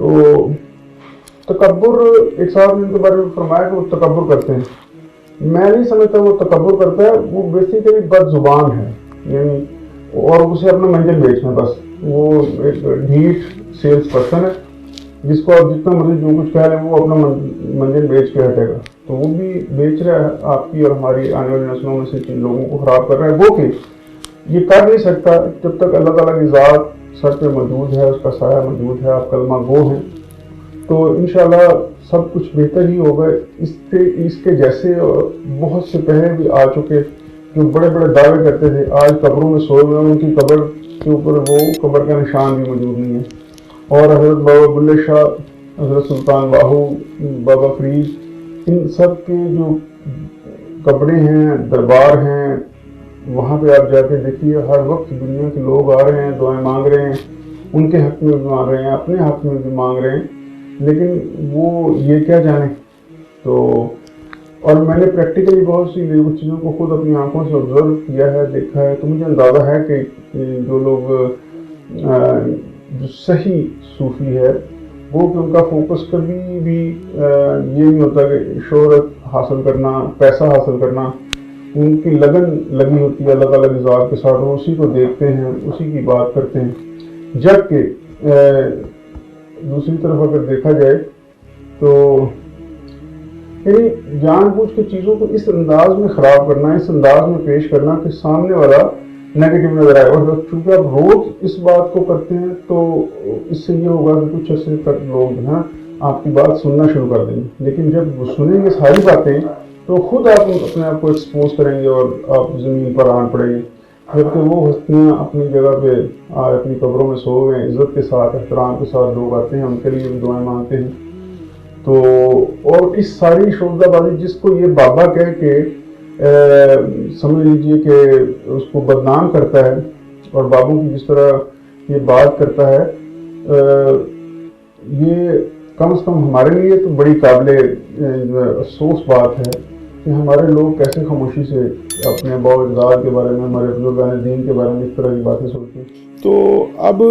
تو تکبر، ایک صاحب نے ان کے بارے میں فرمایا کہ وہ تکبر کرتے ہیں. میں نہیں سمجھتا وہ تکبر کرتا ہے، وہ بیسیکلی بد زبان ہے، یعنی اور اسے اپنا منزل بیچنا. بس وہ ایک ڈھیٹ سیلس پرسن ہے جس کو آپ جتنا مرضی جو کچھ کہہ لیں وہ اپنا منزل بیچ کے ہٹے گا. تو وہ بھی بیچ رہا ہے آپ کی اور ہماری آنے والی نسلوں میں سے جن لوگوں کو خراب کر رہا ہے. وہ کہ یہ کر نہیں سکتا جب تک اللہ تعالیٰ کی ذات سر پہ موجود ہے، اس کا سایہ موجود ہے، آپ کلمہ گو ہیں. تو انشاءاللہ سب کچھ بہتر ہی ہوگا. اس کے جیسے بہت سے پہلے بھی آ چکے جو بڑے بڑے دعوے کرتے تھے، آج قبروں میں سوئے ہوئے، ان کی قبر کے اوپر وہ قبر کا نشان بھی موجود نہیں ہے. اور حضرت بابا بلے شاہ، حضرت سلطان باہو، بابا فرید، ان سب کے جو قبریں ہیں، دربار ہیں، وہاں پہ آپ جا کے دیکھیے ہر وقت دنیا کے لوگ آ رہے ہیں، دعائیں مانگ رہے ہیں، ان کے حق میں بھی مانگ رہے ہیں، اپنے حق میں بھی مانگ رہے ہیں، لیکن وہ یہ کیا جانے. تو اور میں نے پریکٹیکلی بہت سی چیزوں کو خود اپنی آنکھوں سے آبزرو کیا ہے، دیکھا ہے. تو مجھے اندازہ ہے کہ جو لوگ جو صحیح صوفی ہے وہ کہ ان کا فوکس کبھی بھی یہ نہیں ہوتا کہ شہرت حاصل کرنا، پیسہ حاصل کرنا. ان کی لگن لگی ہوتی ہے اللہ تعالیٰ کی ذات کے ساتھ، وہ اسی کو دیکھتے ہیں، اسی کی بات کرتے ہیں. جبکہ دوسری طرف اگر دیکھا جائے تو یعنی جان بوجھ کے چیزوں کو اس انداز میں خراب کرنا، اس انداز میں پیش کرنا کہ سامنے والا نیگیٹو نظر آئے. اور چونکہ آپ روز اس بات کو کرتے ہیں تو اس سے یہ ہوگا کہ کچھ عرصے تک لوگ جو ہے آپ کی بات سننا شروع کر دیں گے. لیکن جب وہ سنیں گے ساری باتیں تو خود آپ اپنے آپ کو ایکسپوز کریں گے اور آپ زمین پر آن پڑیں گے. جبکہ وہ ہستیاں اپنی جگہ پہ آج اپنی قبروں میں سو گئے، عزت کے ساتھ، احترام کے ساتھ لوگ آتے ہیں، ان کے لیے بھی دعائیں مانگتے ہیں. تو اور اس ساری شعبہ بازی جس کو یہ بابا کہہ کے سمجھ لیجئے کہ اس کو بدنام کرتا ہے اور بابوں کی جس طرح یہ بات کرتا ہے، یہ کم از کم ہمارے لیے تو بڑی قابل افسوس بات ہے کہ ہمارے لوگ کیسے خاموشی سے اپنے باو اجداد کے بارے میں، ہمارے بزرگان دین کے بارے میں اس طرح کی باتیں سوچتے ہیں. تو اب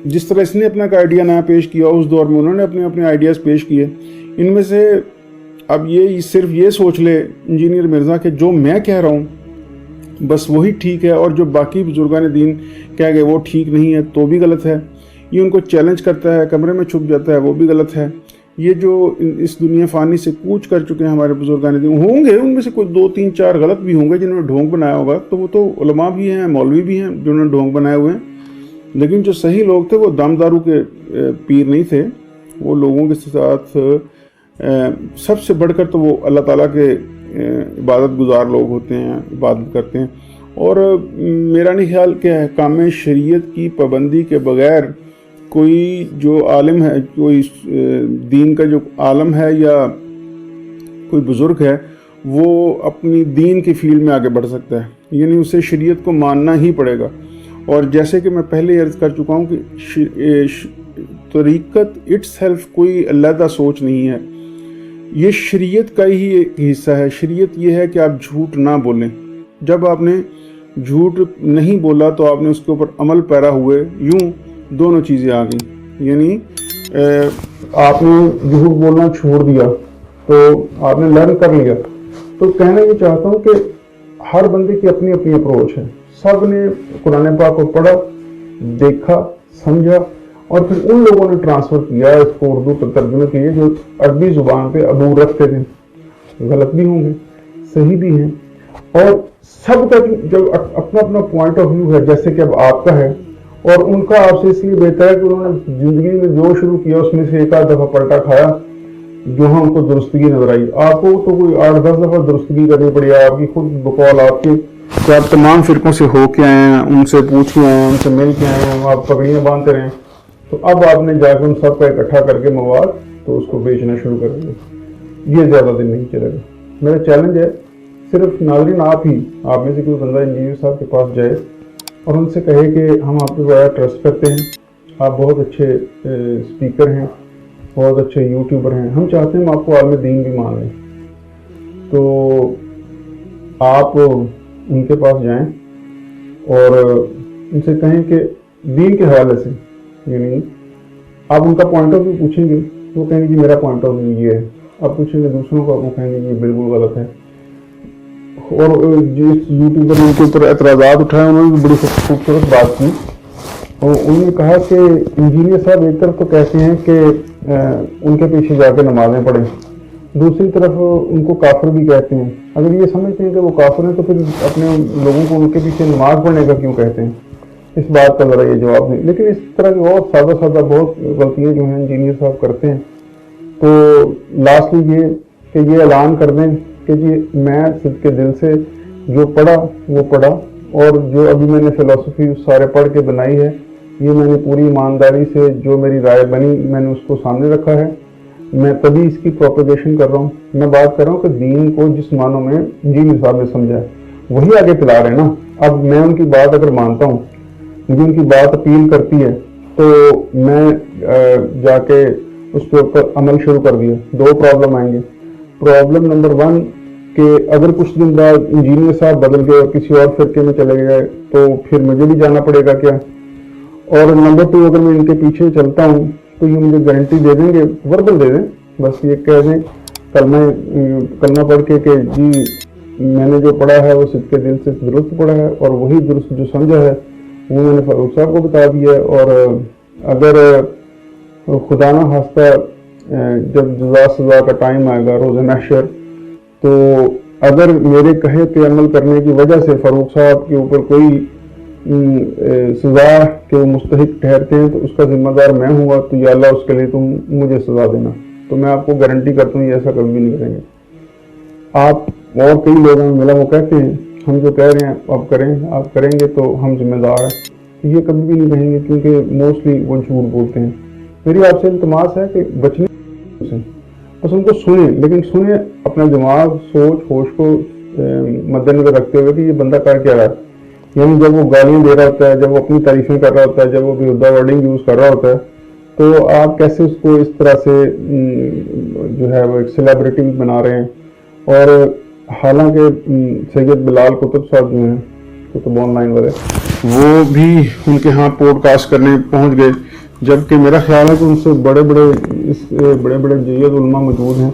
جس طرح اس نے اپنا ایک آئیڈیا نیا پیش کیا، اس دور میں انہوں نے اپنے آئیڈیاز پیش کیے. ان میں سے اب یہ صرف یہ سوچ لے انجینئر مرزا کہ جو میں کہہ رہا ہوں بس وہی ٹھیک ہے، اور جو باقی بزرگان دین کہہ گئے وہ ٹھیک نہیں ہے تو بھی غلط ہے. یہ ان کو چیلنج کرتا ہے، کمرے میں چھپ جاتا ہے، وہ بھی غلط ہے. یہ جو اس دنیا فانی سے کوچ کر چکے ہیں ہمارے بزرگان دین، ہوں گے ان میں سے کوئی 2 3 4 غلط بھی ہوں گے جنہوں نے ڈھونگ بنایا ہوگا، تو وہ تو علماء بھی ہیں، مولوی بھی ہیں جنہوں نے ڈھونگ بنائے ہوئے ہیں. لیکن جو صحیح لوگ تھے وہ دم دارو کے پیر نہیں تھے. وہ لوگوں کے ساتھ سب سے بڑھ کر تو وہ اللہ تعالیٰ کے عبادت گزار لوگ ہوتے ہیں، عبادت کرتے ہیں. اور میرا نہیں خیال کہ احکام شریعت کی پابندی کے بغیر کوئی جو عالم ہے، کوئی دین کا جو عالم ہے یا کوئی بزرگ ہے، وہ اپنی دین کی فیلڈ میں آگے بڑھ سکتا ہے. یعنی اسے شریعت کو ماننا ہی پڑے گا. اور جیسے کہ میں پہلے عرض کر چکا ہوں کہ طریقت اٹس سیلف کوئی علیحدہ سوچ نہیں ہے، یہ شریعت کا ہی ایک حصہ ہے. شریعت یہ ہے کہ آپ جھوٹ نہ بولیں. جب آپ نے جھوٹ نہیں بولا تو آپ نے اس کے اوپر عمل پیرا ہوئے، یوں دونوں چیزیں آ گئیں. یعنی آپ نے جھوٹ بولنا چھوڑ دیا تو آپ نے لرن کر لیا. تو کہنا یہ چاہتا ہوں کہ ہر بندے کی اپنی اپنی اپروچ ہے. سب نے قرآن پاک کو پڑھا، دیکھا، سمجھا، اور پھر ان لوگوں نے ٹرانسفر کیا اس کو اردو پر ترجمے کیے جو عربی زبان پہ عبور رکھتے تھے. غلط بھی ہوں گے، صحیح بھی ہیں، اور سب کا جو اپنا اپنا پوائنٹ آف ویو ہے، جیسے کہ اب آپ کا ہے اور ان کا آپ سے اس لیے بہتر ہے کہ انہوں نے زندگی میں جو شروع کیا اس میں سے ایک آدھ دفعہ پلٹا کھایا جو ہم کو درستگی نظر آئی. آپ کو تو کوئی 8-10 دفعہ درستگی کرنی پڑی. آپ کی خود بقول آپ کی کہ آپ تمام فرقوں سے ہو کے آئے ہیں، ان سے پوچھ کے آئے ہیں، ان سے مل کے آئے ہیں، آپ پگڑیاں باندھتے رہے. تو اب آپ نے جا کے ان سب کا اکٹھا کر کے مواد تو اس کو بیچنا شروع کر دیں. یہ زیادہ دن نہیں چلے گا. میرا چیلنج ہے صرف ناظرین آپ میں سے کوئی بندہ انجینئر صاحب کے پاس جائے اور ان سے کہے کہ ہم آپ پہ بڑا ٹرسٹ کرتے ہیں، آپ بہت اچھے اسپیکر ہیں، بہت اچھے یوٹیوبر ہیں، ہم چاہتے ہیں ہم آپ کو عالم دین بھی مان لیں. تو آپ ان کے پاس جائیں اور ان سے کہیں کہ دین کے حوالے سے، یعنی آپ ان کا پوائنٹ آف ویو پوچھیں گے وہ کہیں گے جی میرا پوائنٹ آف ویو یہ ہے، آپ پوچھیں گے دوسروں کو وہ کہیں گے یہ بالکل غلط ہے. اور جس یوٹیوبر نے ان کے اوپر اعتراضات اٹھائے انہوں نے بڑی خوبصورت بات کی، اور انہوں نے کہا کہ انجینئر صاحب ایک طرف تو کہتے ہیں کہ ان کے پیچھے جا کے نمازیں پڑھیں، دوسری طرف ان کو کافر بھی کہتے ہیں. اگر یہ سمجھتے ہیں کہ وہ کافر ہیں تو پھر اپنے لوگوں کو ان کے پیچھے نماز پڑھنے کا کیوں کہتے ہیں؟ اس بات کا ذرا یہ جواب دیں. لیکن اس طرح کی بہت سادہ بہت غلطیاں جو ہیں انجینئر صاحب کرتے ہیں. تو لاسٹلی یہ کہ یہ اعلان کر دیں کہ جی میں صدقے دل سے جو پڑھا وہ پڑھا، اور جو ابھی میں نے فلسفی سارے پڑھ کے بنائی ہے یہ میں نے پوری ایمانداری سے جو میری رائے بنی میں نے اس کو سامنے رکھا ہے. میں تبھی اس کی پروپیگیشن کر رہا ہوں. میں بات کر رہا ہوں کہ دین کو جس معنوں میں انجینئر صاحب نے سمجھا ہے وہی آگے پلا رہے ہیں نا. اب میں ان کی بات اگر مانتا ہوں، مجھے ان کی بات اپیل کرتی ہے، تو میں جا کے اس کے اوپر عمل شروع کر دیا. دو پرابلم آئیں گے. پرابلم نمبر 1 کہ اگر کچھ دن بعد انجینئر صاحب بدل گئے اور کسی اور فرقے میں چلے گئے تو پھر مجھے بھی جانا پڑے گا کیا؟ اور نمبر 2 اگر میں ان کے پیچھے چلتا ہوں تو یہ مجھے گارنٹی دے دیں گے، وربل دے دیں، بس یہ کہہ دیں کلمہ پڑھ کے کہ جی میں نے جو پڑھا ہے وہ صدقے دل سے درست پڑھا ہے، اور وہی درست جو سمجھا ہے وہ میں نے فاروق صاحب کو بتا دیا ہے. اور اگر خدا نہ خواستہ جب جزا سزا کا ٹائم آئے گا روز محشر، تو اگر میرے کہے پہ عمل کرنے کی وجہ سے فاروق صاحب کے اوپر کوئی سزا کے مستحق ٹھہرتے ہیں تو اس کا ذمہ دار میں ہوں گا، تو یا اللہ اس کے لیے تم مجھے سزا دینا. تو میں آپ کو گارنٹی کرتا ہوں یہ ایسا کبھی بھی نہیں کریں گے. آپ اور کئی لوگوں میں ملا وہ کہتے ہیں ہم جو کہہ رہے ہیں آپ کریں گے تو ہم ذمہ دار ہیں. یہ کبھی بھی نہیں کہیں گے کیونکہ موسٹلی وہ جھوٹ بولتے ہیں. میری آپ سے التماس ہے کہ بچنے سے بس ان کو سنیں، لیکن سنیں اپنا دماغ سوچ ہوش کو مد نظر رکھتے ہوئے کہ یہ بندہ کر کیا رہا ہے. یعنی جب وہ گالیاں دے رہا ہوتا ہے، جب وہ اپنی تعریفیں کر رہا ہوتا ہے، جب وہ بیہودہ ورڈنگ یوز کر رہا ہوتا ہے، تو آپ کیسے اس کو اس طرح سے جو ہے وہ ایک سیلیبریٹی بنا رہے ہیں. اور حالانکہ سید بلال کتب صاحب جو ہیں کتب آن لائن والے، وہ بھی ان کے ہاں پوڈ کاسٹ کرنے پہنچ گئے، جبکہ میرا خیال ہے کہ ان سے بڑے بڑے جید علماء موجود ہیں.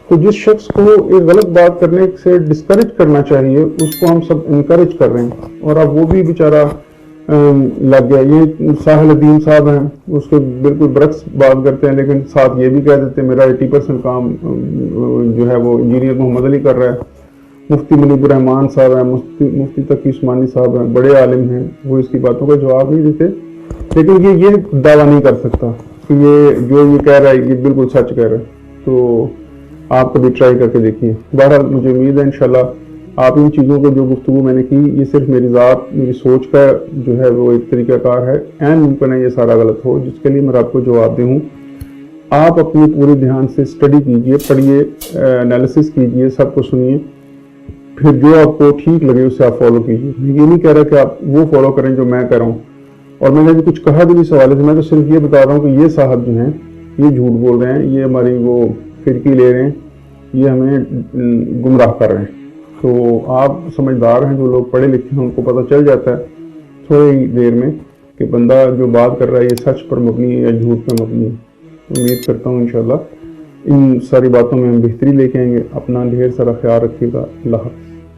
تو جس شخص کو ایک غلط بات کرنے سے ڈسکریج کرنا چاہیے اس کو ہم سب انکریج کر رہے ہیں، اور اب وہ بھی بیچارہ لگ گیا. یہ ساحل الدین صاحب ہیں، اس کے بالکل برعکس بات کرتے ہیں، لیکن ساتھ یہ بھی کہہ دیتے ہیں میرا 80% کام جو ہے وہ انجینئر محمد علی کر رہا ہے. مفتی منیب الرحمان صاحب ہیں، مفتی تقی عثمانی صاحب ہیں، بڑے عالم ہیں، وہ اس کی باتوں کا جواب نہیں دیتے. لیکن یہ دعویٰ نہیں کر سکتا کہ یہ جو یہ کہہ رہا ہے یہ بالکل سچ کہہ رہا ہے. تو آپ کبھی ٹرائی کر کے دیکھیے. بہرحال مجھے امید ہے انشاءاللہ آپ ان چیزوں کو جو گفتگو میں نے کی یہ صرف میری ذات میری سوچ کا جو ہے وہ ایک طریقہ کار ہے. این ممکن ہے یہ سارا غلط ہو جس کے لیے میں آپ کو جواب دے ہوں. آپ اپنی پورے دھیان سے اسٹڈی کیجئے، پڑھیے، انالیسس کیجئے، سب کو سنیے، پھر جو آپ کو ٹھیک لگے اسے آپ فالو کیجئے. میں یہ نہیں کہہ رہا کہ آپ وہ فالو کریں جو میں کہہ رہا ہوں، اور میں نے بھی کچھ کہا بھی نہیں اس حوالے سے. میں تو صرف یہ بتا رہا ہوں کہ یہ صاحب جو ہیں یہ جھوٹ بول رہے ہیں، یہ ہماری وہ فرقی لے رہے ہیں، یہ ہمیں گمراہ کر رہے ہیں. تو آپ سمجھدار ہیں، جو لوگ پڑھے لکھے ہیں ان کو پتہ چل جاتا ہے تھوڑی دیر میں کہ بندہ جو بات کر رہا ہے یہ سچ پر مبنی ہے یا جھوٹ پر مبنی ہے. امید کرتا ہوں انشاءاللہ ان ساری باتوں میں ہم بہتری لے کے آئیں گے. اپنا ڈھیر سارا خیال رکھیے گا. اللہ حافظ.